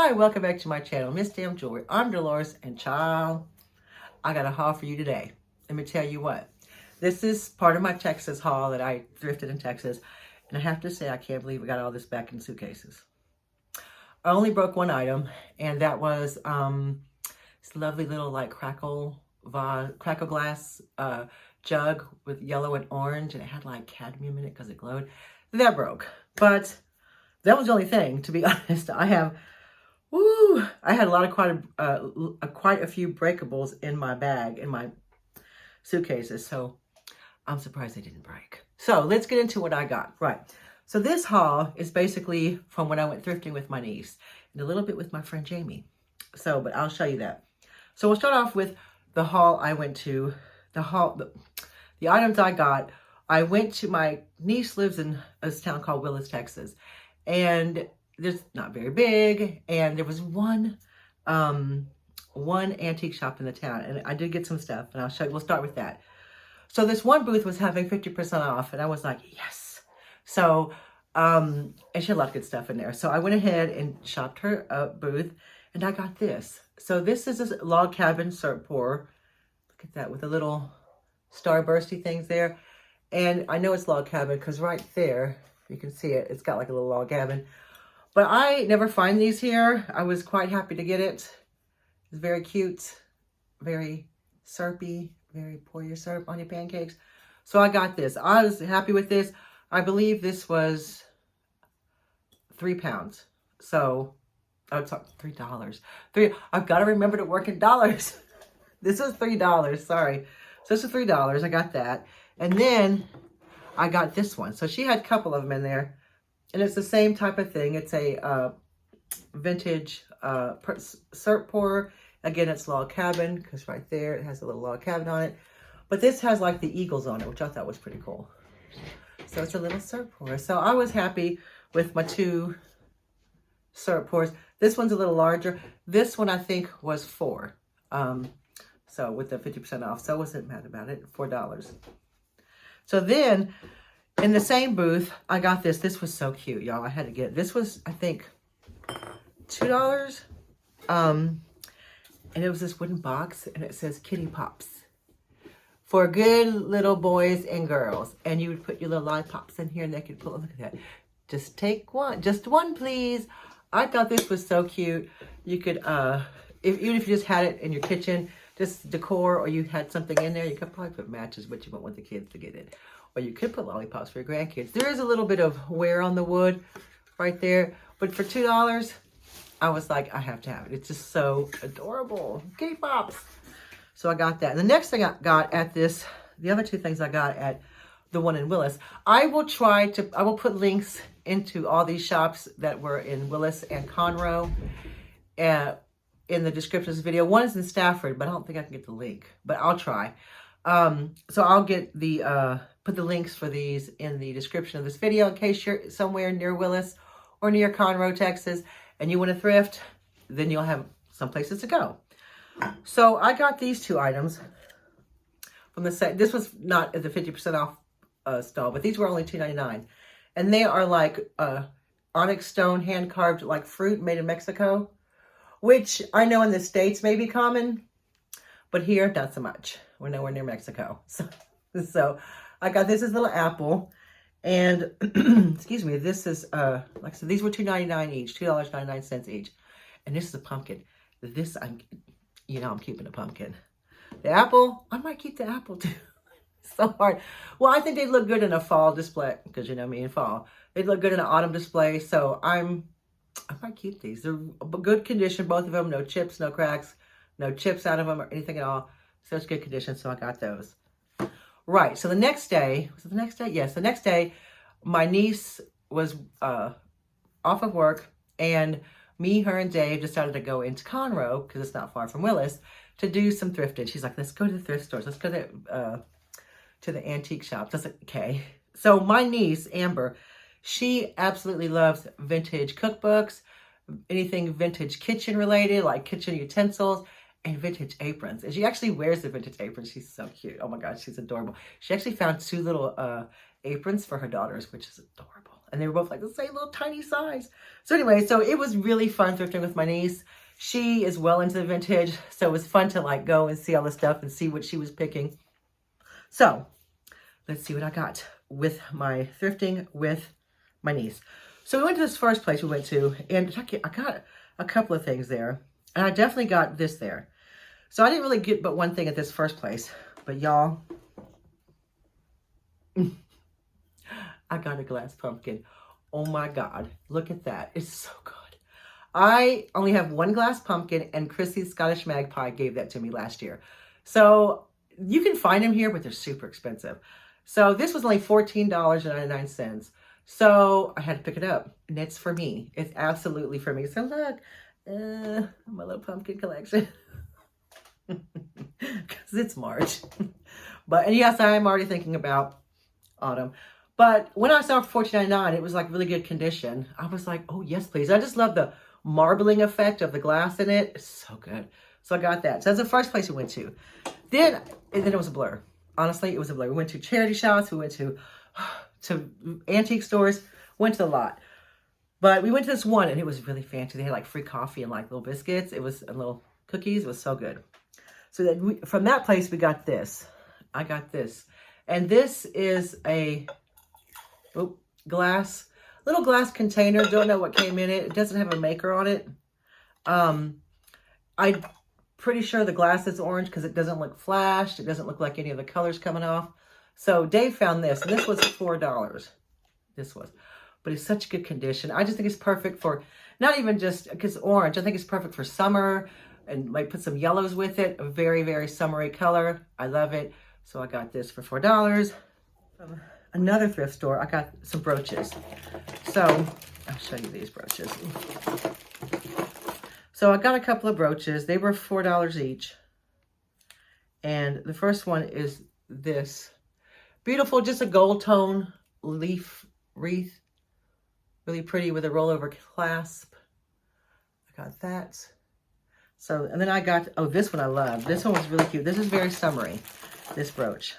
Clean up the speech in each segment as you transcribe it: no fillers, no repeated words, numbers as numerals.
Hi, welcome back to my channel, Miss Damn Jewelry. I'm Dolores, and child, I got a haul for you today. Let me tell you what. This is part of my Texas haul that I thrifted in Texas, and I have to say I can't believe we got all this back in suitcases. I only broke one item, and that was this lovely little like crackle glass jug with yellow and orange, and it had like cadmium in it because it glowed. That broke, but that was the only thing. To be honest, I had quite a few breakables in my bag, in my suitcases, so I'm surprised they didn't break. So let's get into what I got. Right. So this haul is basically from when I went thrifting with my niece and a little bit with my friend Jamie. So, but I'll show you that. So we'll start off with the haul I went to. The items I got. I went to, my niece lives in a town called Willis, Texas, and it's not very big, and there was one antique shop in the town, and I did get some stuff, and I'll show you. We'll start with that. So this one booth was having 50% off, and I was like, yes. So, and she had a lot of good stuff in there. So I went ahead and shopped her booth, and I got this. So this is a log cabin syrup pourer. Look at that, with the little starbursty things there. And I know it's log cabin because right there, you can see it, it's got like a little log cabin. But I never find these here. I was quite happy to get it. It's very cute, very syrupy, very pour your syrup on your pancakes. So I got this. I was happy with this. I believe this was £3. So, oh, sorry, $3. I've got to remember to work in dollars. This was $3, sorry. So this is $3. I got that. And then I got this one. So she had a couple of them in there. And it's the same type of thing. It's a vintage syrup pourer. Again, it's log cabin, because right there it has a little log cabin on it. But this has like the eagles on it, which I thought was pretty cool. So it's a little syrup pourer. So I was happy with my two syrup pours. This one's a little larger. This one I think was $4. So with the 50% off. So I wasn't mad about it. $4. So then, in the same booth, I got this. This was so cute, y'all. I had to get it. This was, I think, $2. And it was this wooden box, and it says Kitty Pops. For good little boys and girls. And you would put your little lollipops in here, and they could pull. Look at that. Just take one. Just one, please. I thought this was so cute. You could, even if you just had it in your kitchen, just decor, or you had something in there, you could probably put matches, but you won't want the kids to get it. Or you could put lollipops for your grandkids. There is a little bit of wear on the wood right there. But for $2, I was like, I have to have it. It's just so adorable. Kitty Pops. So I got that. And the next thing I got at this, the other two things I got at the one in Willis, I will put links into all these shops that were in Willis and Conroe in the description of this video. One is in Stafford, but I don't think I can get the link. But I'll try. So I'll get the put the links for these in the description of this video in case you're somewhere near Willis or near Conroe, Texas, and you want to thrift, then you'll have some places to go. So I got these two items from the set. This was not at the 50% off stall, but these were only $2.99. And they are like onyx stone hand-carved like fruit made in Mexico, which I know in the States may be common, but here, not so much. We're nowhere near Mexico. So I got this as a little apple. And, excuse me, this is, like I said, these were $2.99 each, $2.99 each. And this is a pumpkin. This, I'm keeping a pumpkin. The apple, I might keep the apple too. So hard. Well, I think they'd look good in a fall display, because you know me in fall. They'd look good in an autumn display. So I might keep these. They're good condition, both of them. No chips, no cracks, no chips out of them or anything at all. So it's good condition, so I got those. Right, so the next day, was it the next day? Yes, the next day, my niece was off of work, and me, her, and Dave decided to go into Conroe, because it's not far from Willis, to do some thrifting. She's like, let's go to the thrift stores. Let's go to the antique shops. I was like, okay. So my niece, Amber, she absolutely loves vintage cookbooks, anything vintage kitchen related, like kitchen utensils, and vintage aprons. And she actually wears the vintage aprons. She's so cute. Oh my God, she's adorable. She actually found two little aprons for her daughters, which is adorable. And they were both like the same little tiny size. So anyway, so it was really fun thrifting with my niece. She is well into the vintage, so it was fun to like go and see all the stuff and see what she was picking. So let's see what I got with my thrifting with my niece. So we went to this first place we went to, and I got a couple of things there. And I definitely got this there. So I didn't really get but one thing at this first place. But y'all, I got a glass pumpkin. Oh my God, look at that. It's so good. I only have one glass pumpkin, and Chrissy's Scottish Magpie gave that to me last year. So you can find them here, but they're super expensive. So this was only $14.99. So I had to pick it up, and it's for me. It's absolutely for me. So look, my little pumpkin collection. Because it's March. And yes, I am already thinking about autumn. But when I saw it for $14.99, it was like really good condition. I was like, oh yes, please. I just love the marbling effect of the glass in it. It's so good. So I got that. So that's the first place we went to. Then it was a blur. Honestly, it was a blur. We went to charity shops. We went to antique stores. Went to a lot. But we went to this one, and it was really fancy. They had like free coffee and like little biscuits. It was, and little cookies. It was so good. So that from that place, we got this. I got this. And this is a little glass container. Don't know what came in it. It doesn't have a maker on it. I'm pretty sure the glass is orange because it doesn't look flashed. It doesn't look like any of the colors coming off. So Dave found this, and this was $4. This was. But it's such good condition. I just think it's perfect for, not even just because orange. I think it's perfect for summer, and might put some yellows with it. A very, very summery color. I love it. So I got this for $4. From another thrift store, I got some brooches. So I'll show you these brooches. So I got a couple of brooches. They were $4 each. And the first one is this. Beautiful, just a gold tone leaf wreath. Really pretty with a rollover clasp. I got that. So, and then I got, oh, this one I love. This one was really cute. This is very summery, this brooch.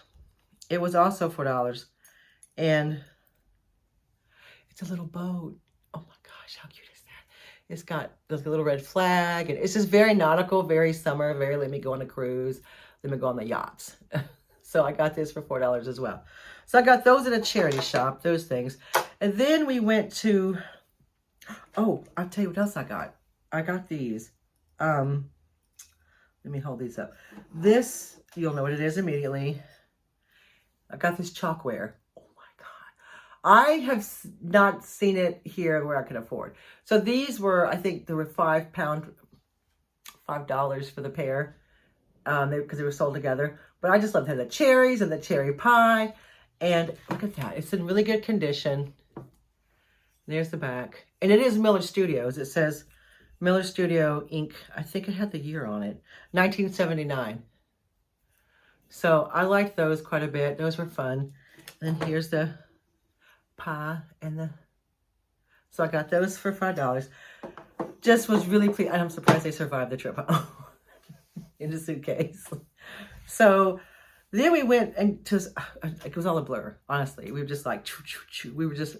It was also $4. And it's a little boat. Oh my gosh, how cute is that? It's got like a little red flag. And it's just very nautical, very summer, very let me go on a cruise. Let me go on the yachts. So I got this for $4 as well. So I got those at a charity shop, those things. And then we went to, oh, I'll tell you what else I got. I got these. Let me hold these up. This, you'll know what it is immediately. I got this chalkware. Oh my God. I have not seen it here where I can afford. So these were, I think there were $5 for the pair. Because they were sold together. But I just love the cherries and the cherry pie. And look at that. It's in really good condition. There's the back. And it is Miller Studios. It says Miller Studio Inc. I think it had the year on it. 1979. So I liked those quite a bit. Those were fun. And then here's the pie and the... So I got those for $5. Just was really pleased. I'm surprised they survived the trip in a suitcase. So then we went and just, it was all a blur, honestly. We were just like, we were just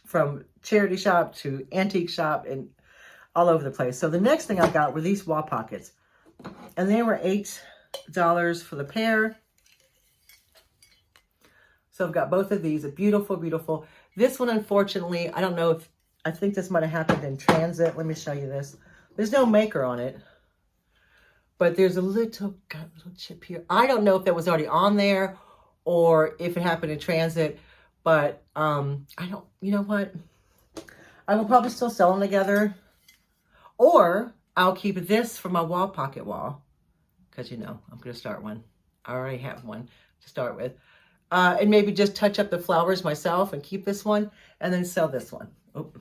from charity shop to antique shop and all over the place. So the next thing I got were these wall pockets. And they were $8 for the pair. So I've got both of these. A beautiful, beautiful. This one, unfortunately, I don't know if, I think this might have happened in transit. Let me show you this. There's no maker on it. But there's a little chip here. I don't know if that was already on there or if it happened in transit. But I don't, you know what? I will probably still sell them together. Or I'll keep this for my wall pocket wall. Because, you know, I'm going to start one. I already have one to start with. And maybe just touch up the flowers myself and keep this one. And then sell this one. Oh,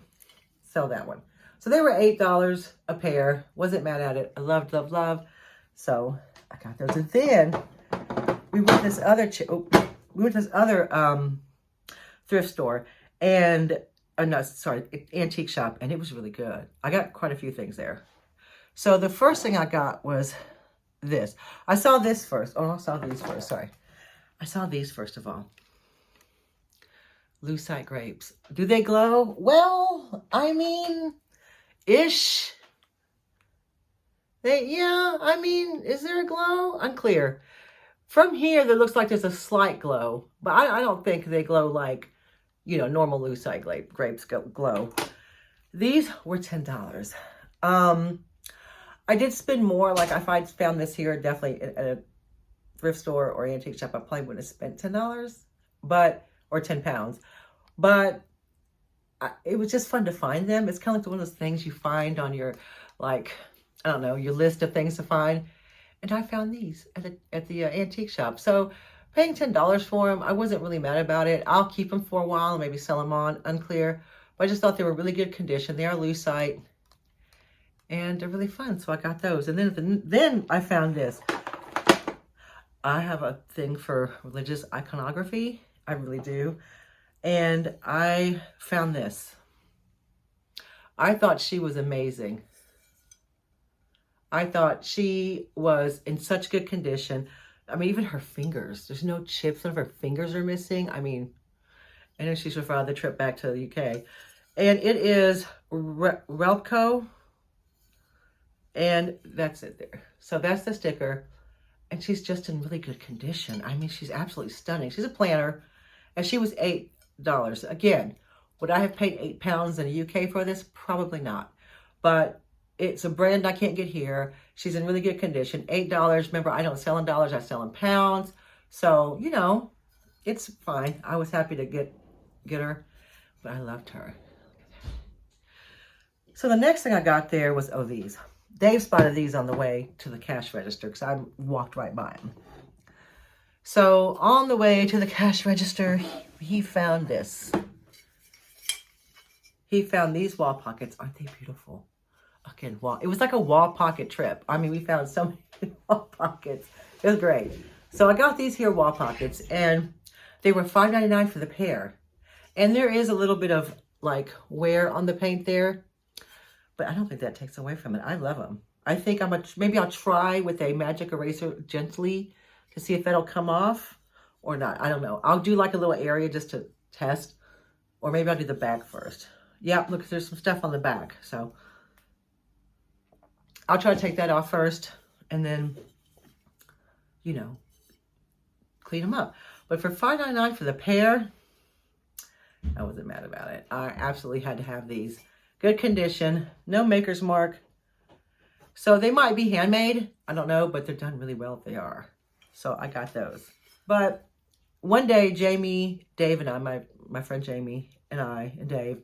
sell that one. So they were $8 a pair. Wasn't mad at it. I loved, love, love. So I got those. And then we went to this other thrift store and antique shop, and it was really good. I got quite a few things there. So the first thing I got was this. I saw this first. Oh, I saw these first. Sorry. I saw these first of all. lucite grapes. Do they glow? Well, I mean, ish. Yeah, I mean, is there a glow? Unclear. From here, there looks like there's a slight glow, but I don't think they glow like, you know, normal lucite grapes glow. These were $10. I did spend more. Like if I'd found this here, definitely at a thrift store or antique shop, I probably would have spent $10, or 10 pounds. But it was just fun to find them. It's kind of like one of those things you find on your, like, I don't know, your list of things to find. And I found these at the antique shop. So paying $10 for them, I wasn't really mad about it. I'll keep them for a while and maybe sell them on, unclear. But I just thought they were really good condition. They are lucite and they're really fun. So I got those. And then I found this. I have a thing for religious iconography. I really do. And I found this. I thought she was amazing. I thought she was in such good condition. I mean, even her fingers. There's no chips. None of her fingers are missing. I mean, I know she's from the trip back to the UK. And it is Relco. And that's it there. So that's the sticker. And she's just in really good condition. I mean, she's absolutely stunning. She's a planner. And she was $8. Again, would I have paid £8 in the UK for this? Probably not. But it's a brand I can't get here. She's in really good condition. $8. Remember, I don't sell in dollars. I sell in pounds. So, you know, it's fine. I was happy to get her. But I loved her. So the next thing I got there was, these. Dave spotted these on the way to the cash register because I walked right by them. So on the way to the cash register, he found this. He found these wall pockets. Aren't they beautiful? Again, it was like a wall pocket trip. I mean, we found so many wall pockets. It was great. So I got these here wall pockets, and they were $5.99 for the pair. And there is a little bit of like wear on the paint there, but I don't think that takes away from it. I love them. I think maybe I'll try with a magic eraser gently to see if that'll come off or not. I don't know. I'll do like a little area just to test, or maybe I'll do the back first. Yeah, look, there's some stuff on the back. So I'll try to take that off first and then, you know, clean them up. But for $5.99 for the pair, I wasn't mad about it. I absolutely had to have these. Good condition, no maker's mark. So they might be handmade. I don't know, but they're done really well if they are. So I got those. But one day, Jamie, Dave, and I, my friend Jamie and I and Dave,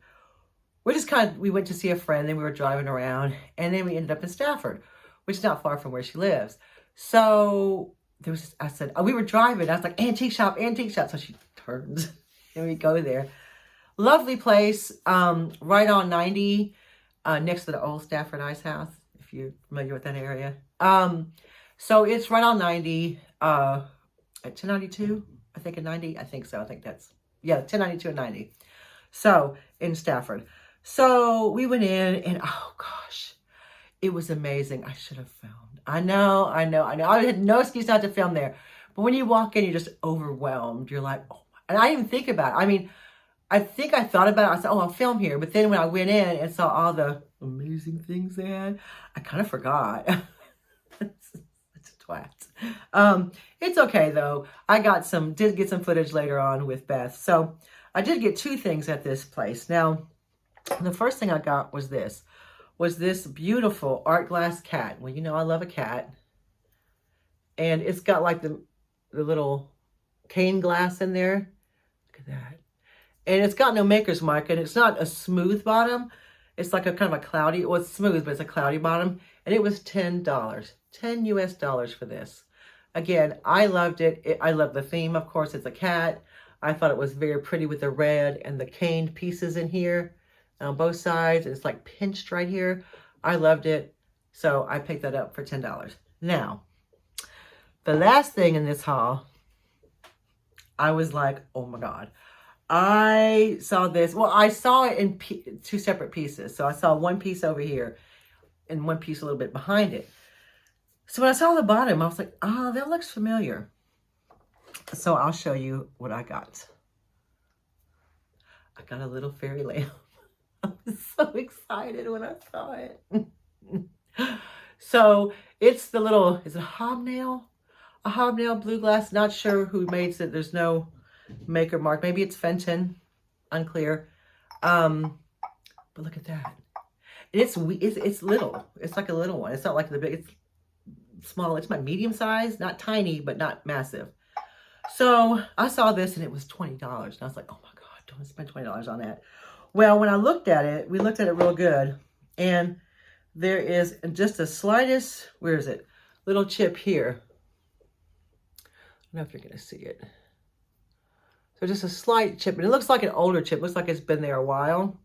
we went to see a friend, then we were driving around, and then we ended up in Stafford, which is not far from where she lives. So I said, we were driving. I was like, antique shop. So she turns, and we go there. Lovely place, right on 90, next to the old Stafford Ice House, if you're familiar with that area. So it's right on 90, at 1092, I think, at 90. I think so. I think that's, yeah, 1092 and 90. So in Stafford. So we went in, and oh gosh, it was amazing. I should have filmed. I know. I had no excuse not to film there. But when you walk in, you're just overwhelmed. You're like, oh my, and I didn't even think about it. I mean, I think I thought about it. I said, I'll film here. But then when I went in and saw all the amazing things they had, I kind of forgot. It's a twat. It's okay, though. I did get some footage later on with Beth. So I did get two things at this place. Now, the first thing I got was this beautiful art glass cat. Well, you know I love a cat. And it's got like the little cane glass in there. Look at that. And it's got no maker's mark, and it's not a smooth bottom. It's like a kind of a cloudy, well, it's smooth, but it's a cloudy bottom. And it was $10, $10 US for this. Again, I loved it. I love the theme, of course, it's a cat. I thought it was very pretty with the red and the caned pieces in here on both sides. It's like pinched right here. I loved it. So I picked that up for $10. Now, the last thing in this haul, I was like, oh my God. I saw this. Well, I saw it in two separate pieces. So I saw one piece over here and one piece a little bit behind it. So when I saw the bottom, I was like, oh, that looks familiar. So I'll show you what I got. I got a little fairy lamp. I was so excited when I saw it. So it's the little, is it a hobnail? A hobnail blue glass. Not sure who makes it. There's no maker mark. Maybe it's Fenton. Unclear. But look at that. It's little. It's like a little one. It's not like the big. It's small. It's my medium size. Not tiny, but not massive. So I saw this and it was $20. And I was like, oh my God, don't spend $20 on that. Well, when I looked at it, we looked at it real good. And there is just the slightest, where is it? Little chip here. I don't know if you're going to see it. So just a slight chip. And it looks like an older chip. It looks like it's been there a while.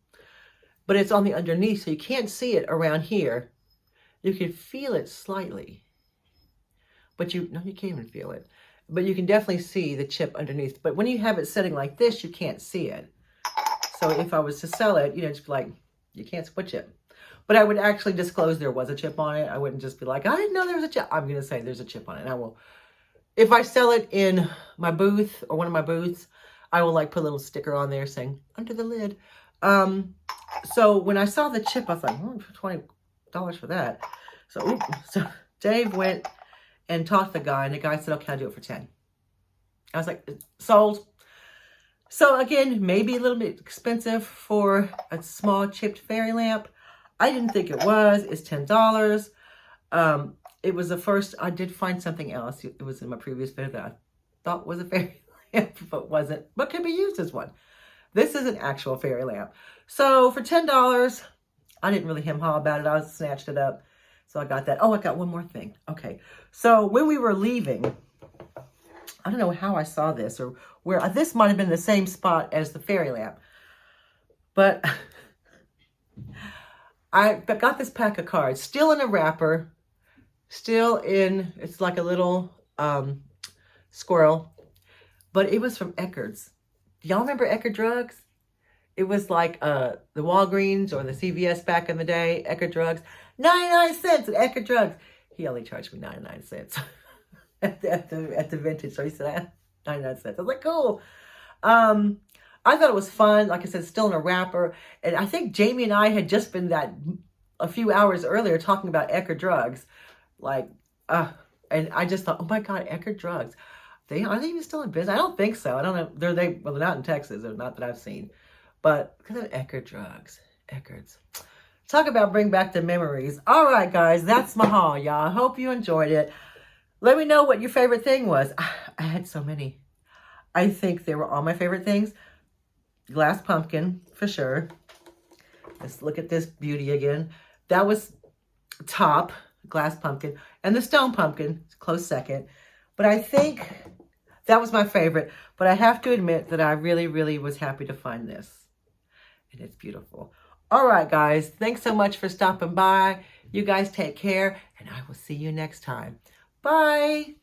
But it's on the underneath, so you can't see it around here. You can feel it slightly. But no, you can't even feel it. But you can definitely see the chip underneath. But when you have it sitting like this, you can't see it. So if I was to sell it, just be like, you can't switch it. But I would actually disclose there was a chip on it. I wouldn't just be like, I didn't know there was a chip. I'm going to say there's a chip on it. And I will, if I sell it in my booth or one of my booths, I will like put a little sticker on there saying, under the lid. So when I saw the chip, I was like, $20 for that. So Dave went and talked to the guy, and the guy said, okay, I'll do it for 10. I was like, sold. So again, maybe a little bit expensive for a small chipped fairy lamp. I didn't think it was. It's $10. It was the first. I did find something else. It was in my previous video that I thought was a fairy lamp, but wasn't, but could be used as one. This is an actual fairy lamp. So for $10, I didn't really hem-haw about it. I snatched it up. So I got that. Oh, I got one more thing. Okay. So when we were leaving, I don't know how I saw this or where. This might have been the same spot as the fairy lamp. But I got this pack of cards. Still in a wrapper. Still in, it's like a little squirrel. But it was from Eckerd's. Do y'all remember Eckerd Drugs? It was like the Walgreens or the CVS back in the day. Eckerd Drugs. 99 cents at Eckerd Drugs. He only charged me 99 cents at the vintage. So he said, 99 cents. I was like, cool. I thought it was fun. Like I said, still in a wrapper. And I think Jamie and I had just been a few hours earlier talking about Eckerd Drugs. Like, and I just thought, oh my God, Eckerd Drugs. Are they even still in business? I don't think so. I don't know. They're not in Texas. They're not that I've seen. But look at Eckerd Drugs. Eckerd's. Talk about bring back the memories. All right, guys. That's my haul, y'all. I hope you enjoyed it. Let me know what your favorite thing was. I had so many. I think they were all my favorite things. Glass pumpkin, for sure. Let's look at this beauty again. That was top, glass pumpkin. And the stone pumpkin, close second. But I think that was my favorite. But I have to admit that I really, really was happy to find this. And it's beautiful. All right, guys. Thanks so much for stopping by. You guys take care. And I will see you next time. Bye.